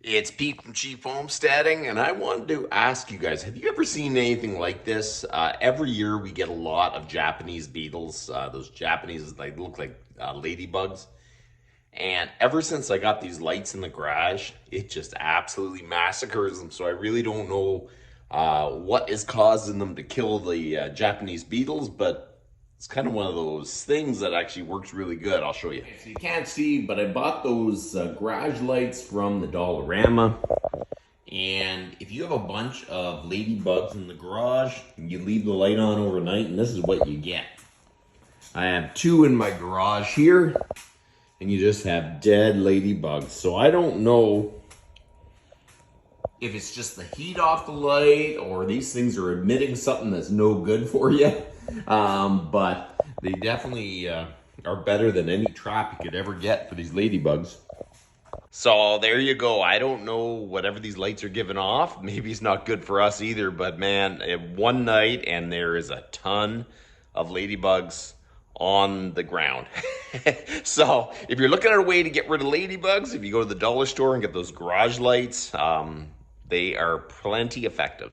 It's Pete from Chief Homesteading, and I wanted to ask you guys, have you ever seen anything like this? Every year we get a lot of Japanese beetles. Those Japanese, they look like ladybugs. And ever since I got these lights in the garage, it just absolutely massacres them. So I really don't know what is causing them to kill the Japanese beetles, but it's kind of one of those things that actually works really good. I'll show you. So you can't see, but I bought those garage lights from the Dollarama. And if you have a bunch of ladybugs in the garage, you leave the light on overnight, and this is what you get. I have two in my garage here, and you just have dead ladybugs. So I don't know if it's just the heat off the light or these things are emitting something that's no good for you. But they definitely are better than any trap you could ever get for these ladybugs. So there you go. I don't know whatever these lights are giving off. Maybe it's not good for us either, but man, one night and there is a ton of ladybugs on the ground. So if you're looking at a way to get rid of ladybugs, if you go to the dollar store and get those garage lights, they are plenty effective.